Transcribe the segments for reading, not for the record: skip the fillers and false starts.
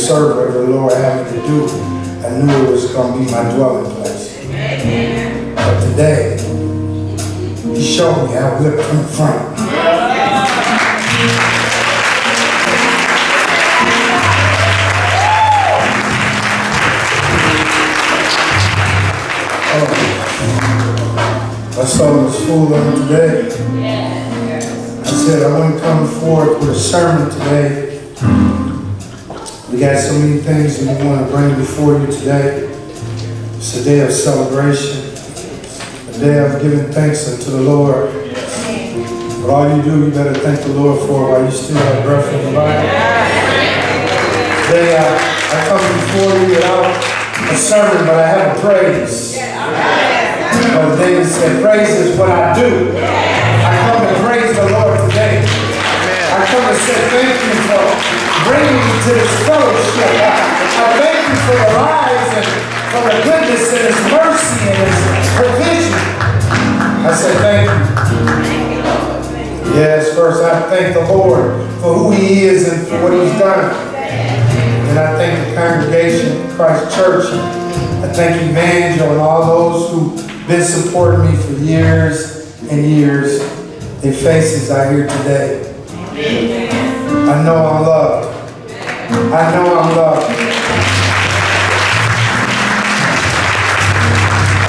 serve whatever the Lord had me to do. I knew it was going to be my dwelling place. But today, He showed me how to look from the front. My soul was full of Him today. I said I wouldn't come forward with a sermon today. We got so many things that we want to bring before you today. It's a day of celebration, a day of giving thanks unto the Lord. But all you do, you better thank the Lord for while you still have breath in your body. Today I come before you without a sermon, but I have a praise. But David said, praise is what I do. I come to praise the Lord today. I come to say thank you for bringing me to this fellowship. I thank you for the lives and for the goodness and His mercy and His provision. I said thank you. Yes, first I thank the Lord for who He is and for what He's done. And I thank the congregation of Christ Church. I thank Evangel and all those who've been supporting me for years and years. Their faces I hear today. I know I'm loved. I know I'm loved.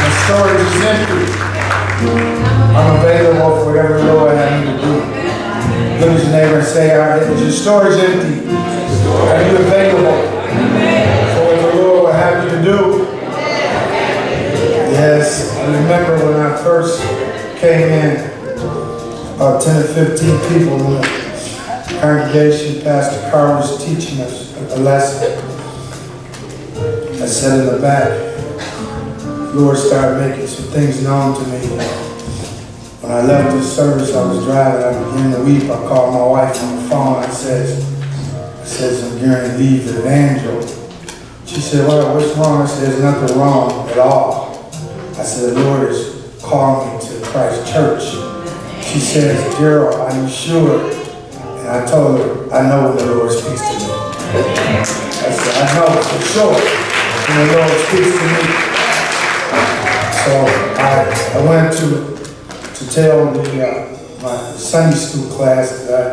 My storage is empty. I'm available for whatever the Lord has me to do. Look at your neighbor and say, is your storage empty? Are you available for what the Lord will have you to do? Yes, I remember when I first came in, about 10 or 15 people in the congregation, Pastor Carr was teaching us a lesson. I sat in the back. The Lord started making some things known to me. When I left the service, I was driving. I began to weep. I called my wife on the phone. I said, I'm going to leave the Evangel. She said, well, what's wrong? I said, there's nothing wrong at all. I said, the Lord has called me to Christ Church. She says, Gerald, are you sure? And I told her, I know when the Lord speaks to me. I said, I know for sure when the Lord speaks to me. So I went to tell my Sunday school class that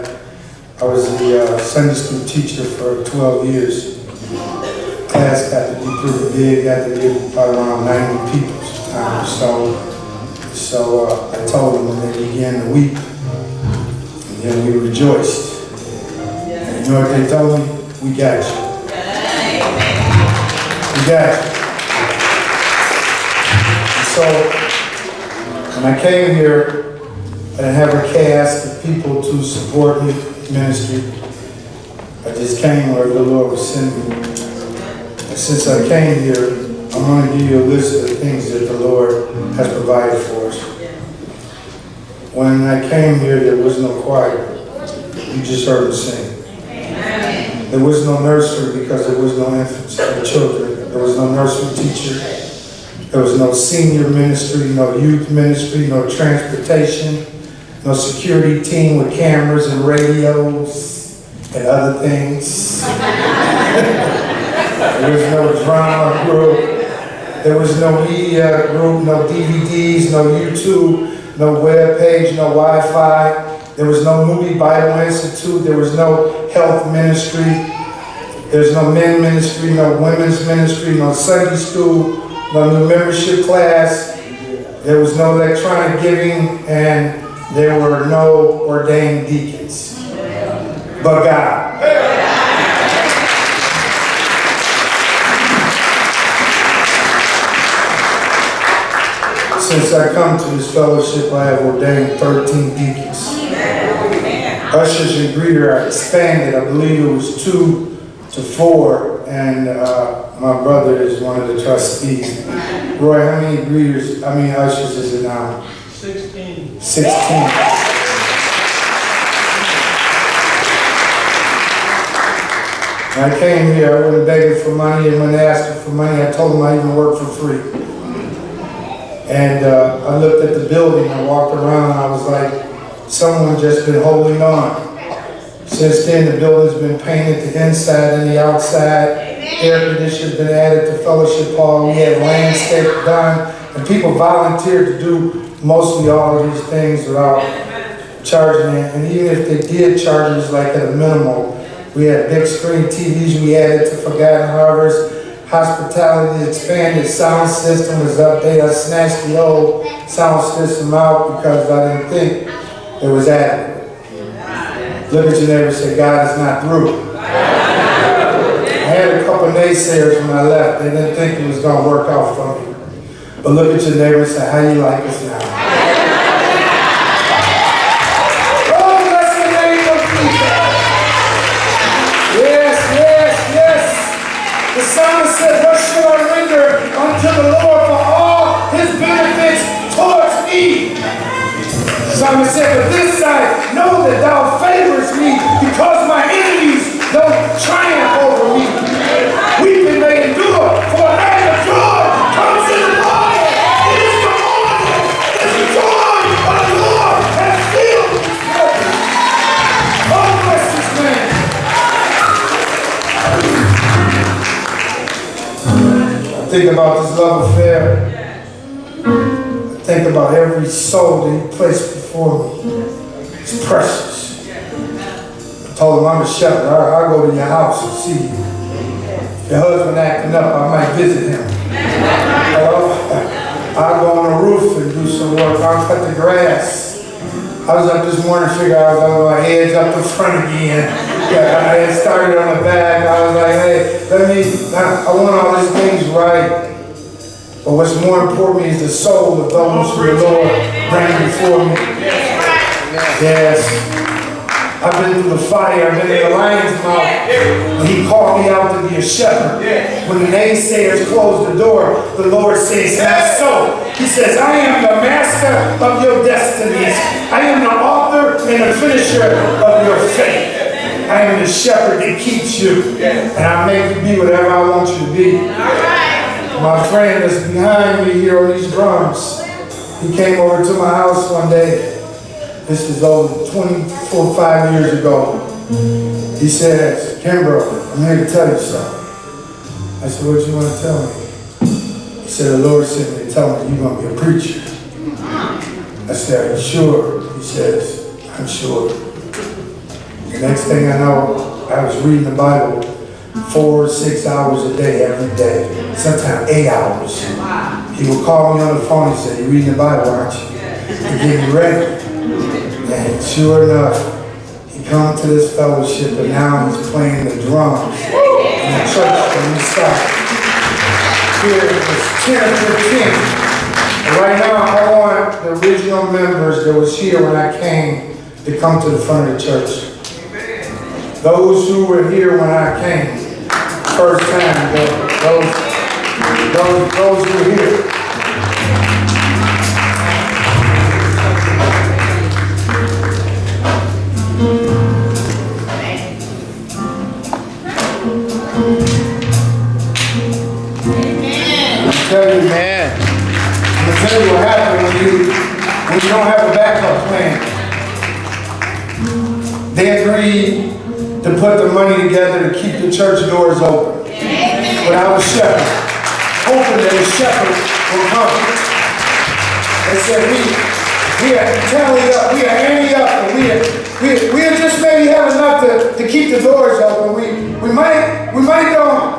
I was the Sunday school teacher for 12 years. The class got to be pretty big, got to be probably around 90 people. So I told them, and they began to weep, and then we rejoiced. And you know what they told me? We got you. We got you. And so when I came here, I didn't have a cast of people to support me in ministry. I just came where the Lord was sending me. And since I came here, I'm going to give you a list of the things that the Lord has provided for us. When I came here, there was no choir. You just heard them sing. There was no nursery because there was no infants or children. There was no nursery teacher. There was no senior ministry, no youth ministry, no transportation, no security team with cameras and radios and other things. There was no drama group. There was no media group, no DVDs, no YouTube, no web page, no Wi-Fi. There was no Moody Bible Institute. There was no health ministry. There's no men ministry, no women's ministry, no Sunday school, no new membership class. There was no electronic giving, and there were no ordained deacons. But God. Since I come to this fellowship, I have ordained 13 deacons. Ushers and greeter are expanded. I believe it was 2 to 4, and my brother is one of the trustees. Roy, how many ushers is it now? 16. 16. When I came here, I wasn't begging for money, and when they asked me for money, I told them I even work for free. And I looked at the building, I walked around, and I was like, someone just been holding on. Since then, the building's been painted, the inside and the outside. Air conditioning's been added to Fellowship Hall. We had landscape done, and people volunteered to do mostly all of these things without charging it. And even if they did charge, it was like at a minimal. We had big screen TVs we added to Forgotten Harvest. Hospitality expanded, sound system was updated. I snatched the old sound system out because I didn't think it was adequate. Look at your neighbor and say, God is not through. I had a couple of naysayers when I left. They didn't think it was going to work out for me. But look at your neighbor and say, how you like us now? Oh, bless the name of Jesus. Yes, yes, yes. The psalmist said, what shall I render unto the Lord for all his benefits towards me? The psalmist said, but this I know that thou favorest me because my enemies don't triumph over me. Weeping may endure for a night of joy comes in the morning. It is the morning. It's the joy of the Lord has filled this place. Oh, bless this man. I think about this love affair. I think about every soul that he placed before me. It's precious. I told him I'm a shepherd. I'll go to your house and see you. If your husband acting up, I might visit him. I'll go on the roof and do some work. I'll cut the grass. I was up this morning to figure out I was going to edge up the front again. I had started on the back. I was like, hey, I want all these things right. But what's more important is the soul of those who the Lord bring before me. Yes. I've been through the fire. I've been in the lion's mouth. And he called me out to be a shepherd. When the naysayers closed the door, the Lord says, not so. He says, I am the master of your destinies. I am the author and the finisher of your faith. I am the shepherd that keeps you. And I make you be whatever I want you to be. My friend that's behind me here on these drums, he came over to my house one day. This is over 5 years ago. He says, Kimbrough, I'm here to tell you something. I said, what you want to tell me? He said, the Lord sent me to tell me you're going to be a preacher. I said, are you sure? He says, I'm sure. The next thing I know, I was reading the Bible 4 or 6 hours a day, every day. Sometimes 8 hours. He would call me on the phone and say, you reading the Bible, aren't you? He get me ready. And sure enough, he come to this fellowship, and now he's playing the drums in the church when we started. Here it was 10 or 15. And right now, I want the original members that was here when I came to come to the front of the church. Those who were here when I came, first time, those who were here. I'm gonna tell you what happens when you don't have a backup plan. They agreed to put the money together to keep the church doors open. But I was shepherd, hoping that a shepherd will come. They said we are tally up, we are ante up, and we just maybe have enough to keep the doors open. We might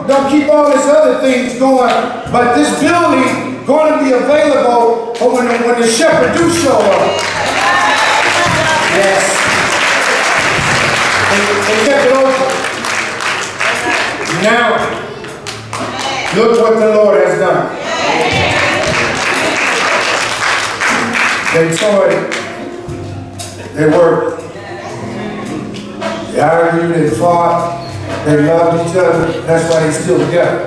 don't keep all these other things going, but this building going to be available for when the shepherd do show up. Yes. They kept it open. Now, look what the Lord has done. They toyed. They worked. They argued, they fought, they loved each other. That's why they're still together.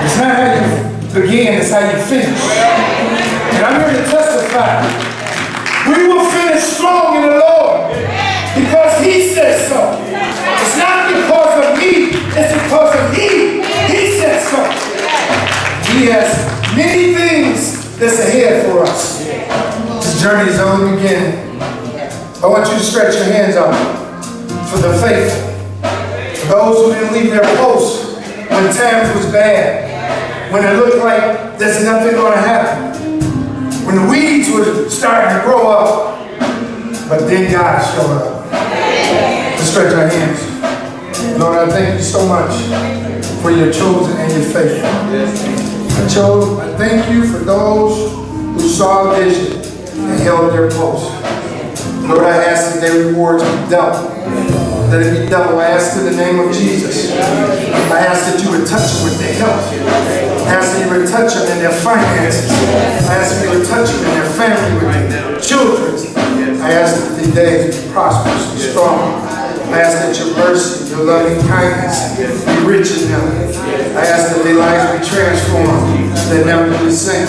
It's not how you begin, it's how you finish. And I'm here to testify. We will finish strong in the Lord because He says so. It's not because of me, it's because of He. He says so. He has many things that's ahead for us. This journey is only beginning. I want you to stretch your hands out. For the faithful. For those who didn't leave their posts when times was bad, when it looked like there's nothing going to happen, when the weeds were starting to grow up, but then God showed up. Let's stretch our hands. Lord, I thank you so much for your chosen and your faithful. I thank you for those who saw a vision and held their post. Lord, I ask that their rewards be double. That it be double. I ask in the name of Jesus. I ask that you would touch them with their health. I ask that you would touch them in their finances. I ask that you would touch them in their family, with their children. I ask that these days be prosperous and strong. I ask that your mercy, your loving kindness be rich in them. I ask that their lives be transformed, they never be the same.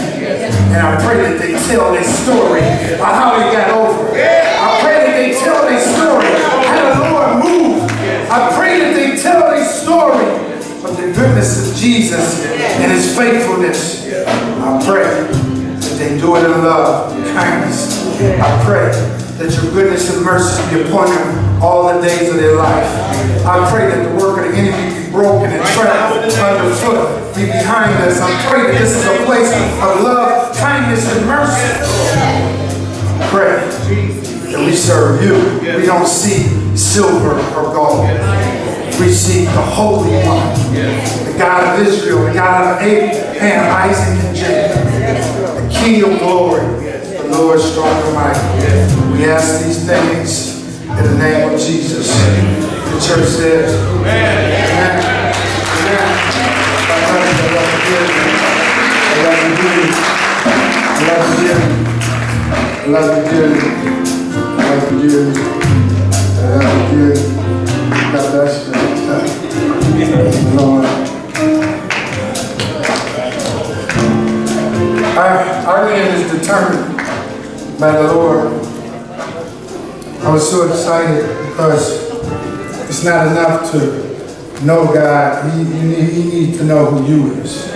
And I pray that they tell their story about how they got over it. I pray that they tell their story how the Lord moved. I pray that they tell their story of the goodness of Jesus and his faithfulness. I pray that they do it in love and kindness. I pray that your goodness and mercy be upon them all the days of their life. I pray that the work of the enemy be broken and trampled underfoot, be behind us. I pray that this is a place of love, kindness, and mercy. I pray that we serve you. We don't see silver or gold. We see the Holy One, the God of Israel, the God of Abraham, Isaac, and Jacob, the King of glory, the Lord strong and mighty. We ask these things in the name of Jesus. The church says, Amen. Amen. Amen. I love you. I love you. I love you. I love you. God bless you. Lord. Our land is determined by the Lord. I was so excited because it's not enough to know God. You need to know who you is.